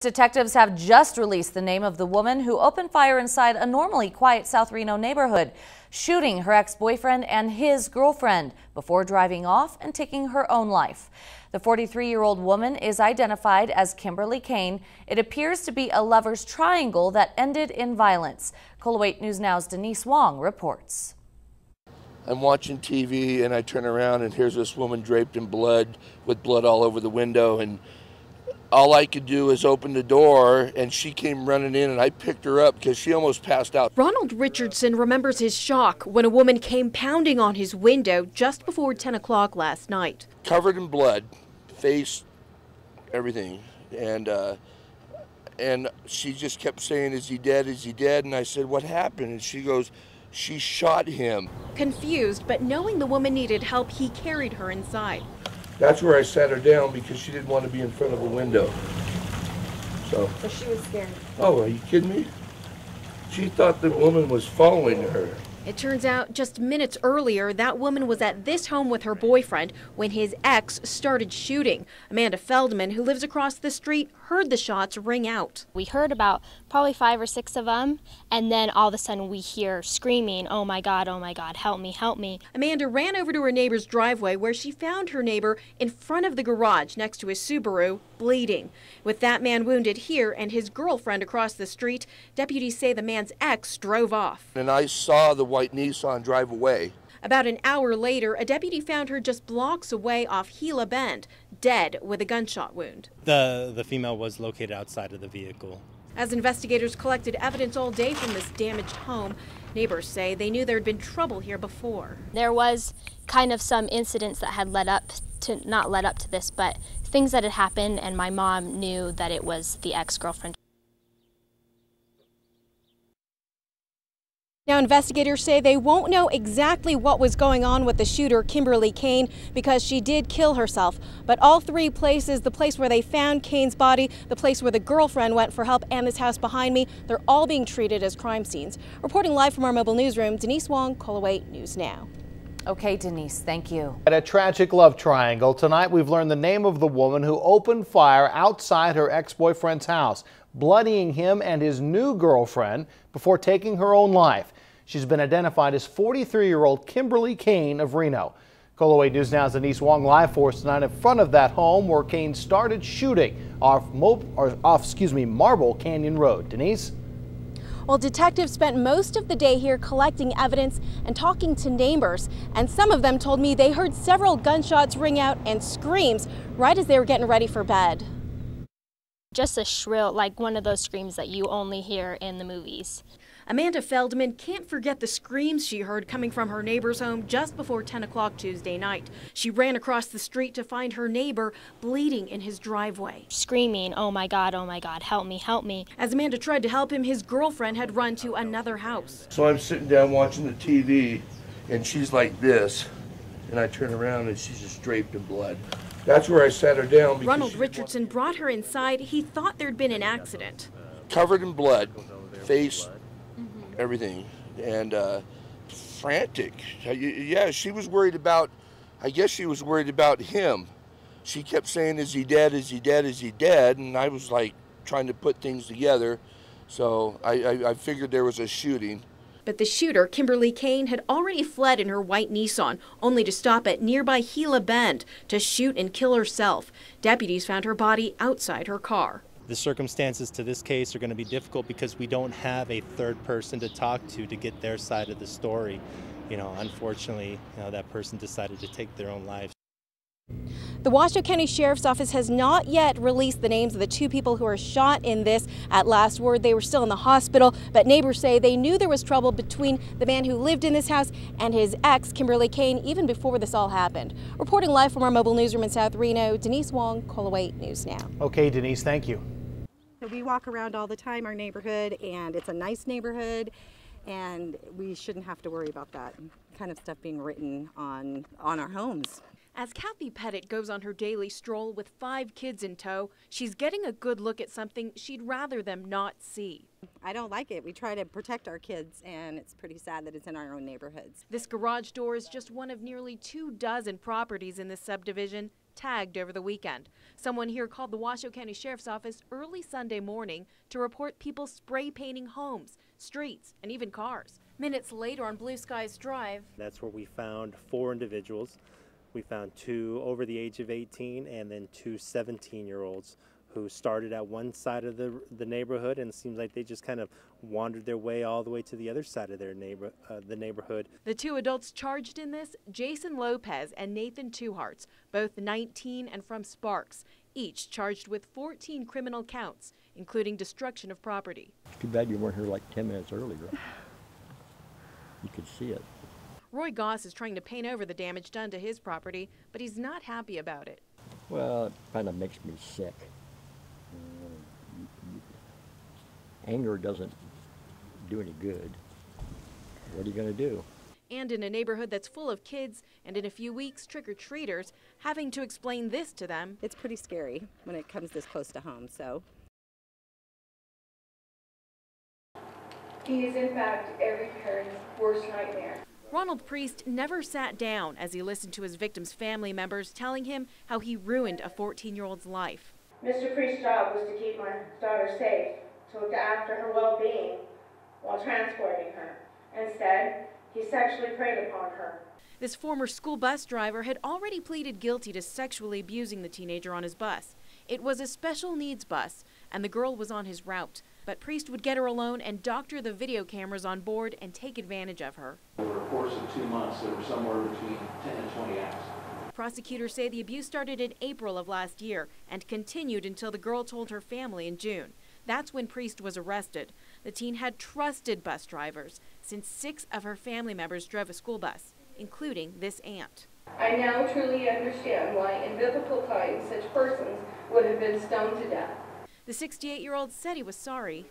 Detectives have just released the name of the woman who opened fire inside a normally quiet South Reno neighborhood, shooting her ex-boyfriend and his girlfriend before driving off and taking her own life. The 43-year-old woman is identified as Kimberly Kane. It appears to be a lover's triangle that ended in violence. KOLO 8 News Now's Denise Wong reports. I'm watching TV and I turn around and here's this woman draped in blood with blood all over the window, and all I could do is open the door and she came running in and I picked her up because she almost passed out. Ronald Richardson remembers his shock when a woman came pounding on his window just before 10 o'clock last night. Covered in blood, face, everything. And she just kept saying, "Is he dead? Is he dead?" And I said, "What happened?" And she goes, "She shot him." Confused, but knowing the woman needed help, he carried her inside. That's where I sat her down because she didn't want to be in front of a window. So she was scared. Oh, are you kidding me? She thought the woman was following her. It turns out just minutes earlier, that woman was at this home with her boyfriend when his ex started shooting. Amanda Feldman, who lives across the street, heard the shots ring out. We heard about probably 5 or 6 of them, and then all of a sudden we hear screaming, oh my God, help me, help me." Amanda ran over to her neighbor's driveway where she found her neighbor in front of the garage next to his Subaru, bleeding. With that man wounded here and his girlfriend across the street, deputies say the man's ex drove off. And I saw the white Nissan drive away. About an hour later, a deputy found her just blocks away off Gila Bend, dead with a gunshot wound. The female was located outside of the vehicle. As investigators collected evidence all day from this damaged home, neighbors say they knew there had been trouble here before. There was kind of some incidents that had not led up to this, but things that had happened, and my mom knew that it was the ex-girlfriend. Now, investigators say they won't know exactly what was going on with the shooter, Kimberly Kane, because she did kill herself. But all 3 places, the place where they found Kane's body, the place where the girlfriend went for help, and this house behind me, they're all being treated as crime scenes. Reporting live from our mobile newsroom, Denise Wong, KOLO 8 News Now. Okay, Denise, thank you. At a tragic love triangle, tonight we've learned the name of the woman who opened fire outside her ex-boyfriend's house, bloodying him and his new girlfriend before taking her own life. She's been identified as 43-year-old Kimberly Kane of Reno. KOLO 8 News Now's Denise Wong live for us tonight in front of that home where Kane started shooting off Marble Canyon Road. Denise? Well, detectives spent most of the day here collecting evidence and talking to neighbors, and some of them told me they heard several gunshots ring out and screams right as they were getting ready for bed. Just a shrill, like one of those screams that you only hear in the movies. Amanda Feldman can't forget the screams she heard coming from her neighbor's home just before 10 o'clock Tuesday night. She ran across the street to find her neighbor bleeding in his driveway. Screaming, oh my God, help me, help me. As Amanda tried to help him, his girlfriend had run to another house. So I'm sitting down watching the TV and she's like this, and I turn around and she's just draped in blood. That's where I sat her down. Ronald Richardson brought her inside. He thought there'd been an accident. Covered in blood, face, everything, and frantic. Yeah, she was worried about, I guess she was worried about him. She kept saying, "Is he dead? Is he dead? Is he dead?" And I was like trying to put things together. So I figured there was a shooting. But the shooter, Kimberly Kane, had already fled in her white Nissan, only to stop at nearby Gila Bend to shoot and kill herself. Deputies found her body outside her car. The circumstances to this case are going to be difficult because we don't have a third person to talk to get their side of the story. Unfortunately, that person decided to take their own life. The Washoe County Sheriff's Office has not yet released the names of the 2 people who were shot in this. At last word, they were still in the hospital, but neighbors say they knew there was trouble between the man who lived in this house and his ex, Kimberly Kane, even before this all happened. Reporting live from our mobile newsroom in South Reno, Denise Wong, KOLO 8 News Now. Okay, Denise, thank you. We walk around all the time, our neighborhood, and it's a nice neighborhood, and we shouldn't have to worry about that kind of stuff being written on our homes. As Kathy Pettit goes on her daily stroll with 5 kids in tow, she's getting a good look at something she'd rather them not see. I don't like it. We try to protect our kids, and it's pretty sad that it's in our own neighborhoods. This garage door is just one of nearly 24 properties in this subdivision tagged over the weekend. Someone here called the Washoe County Sheriff's Office early Sunday morning to report people spray painting homes, streets, and even cars. Minutes later on Blue Skies Drive, That's where we found 4 individuals. We found 2 over the age of 18 and then 2 17-year-olds who started at one side of the neighborhood, and it seems like they just kind of wandered their way all the way to the other side of their the neighborhood. The 2 adults charged in this, Jason Lopez and Nathan Twohearts, both 19 and from Sparks, each charged with 14 criminal counts, including destruction of property. It's too bad you weren't here like 10 minutes earlier. You could see it. Roy Goss is trying to paint over the damage done to his property, but he's not happy about it. Well, it kind of makes me sick. Anger doesn't do any good. What are you going to do? And in a neighborhood that's full of kids, and in a few weeks, trick-or-treaters, having to explain this to them. It's pretty scary when it comes this close to home, so. He is, in fact, every parent's worst nightmare. Ronald Priest never sat down as he listened to his victim's family members telling him how he ruined a 14-year-old's life. Mr. Priest's job was to keep my daughter safe, to look after her well-being while transporting her. Instead, he sexually preyed upon her. This former school bus driver had already pleaded guilty to sexually abusing the teenager on his bus. It was a special needs bus, and the girl was on his route. But Priest would get her alone and doctor the video cameras on board and take advantage of her. Over a course of 2 months, there were somewhere between 10 and 20 acts. Prosecutors say the abuse started in April of last year and continued until the girl told her family in June. That's when Priest was arrested. The teen had trusted bus drivers since 6 of her family members drove a school bus, including this aunt. I now truly understand why in biblical times such persons would have been stoned to death. The 68-year-old said he was sorry,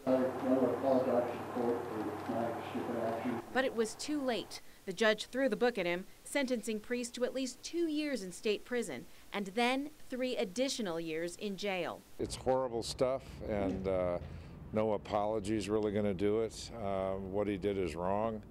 but it was too late. The judge threw the book at him, sentencing Priest to at least 2 years in state prison and then 3 additional years in jail. It's horrible stuff, and no apology is really going to do it. What he did is wrong,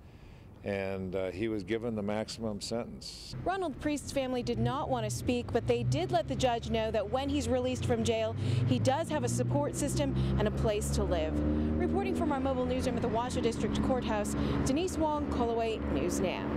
and he was given the maximum sentence. Ronald Priest's family did not want to speak, but they did let the judge know that when he's released from jail, he does have a support system and a place to live. Reporting from our mobile newsroom at the Washoe District Courthouse, Denise Wong, Coloway News Now.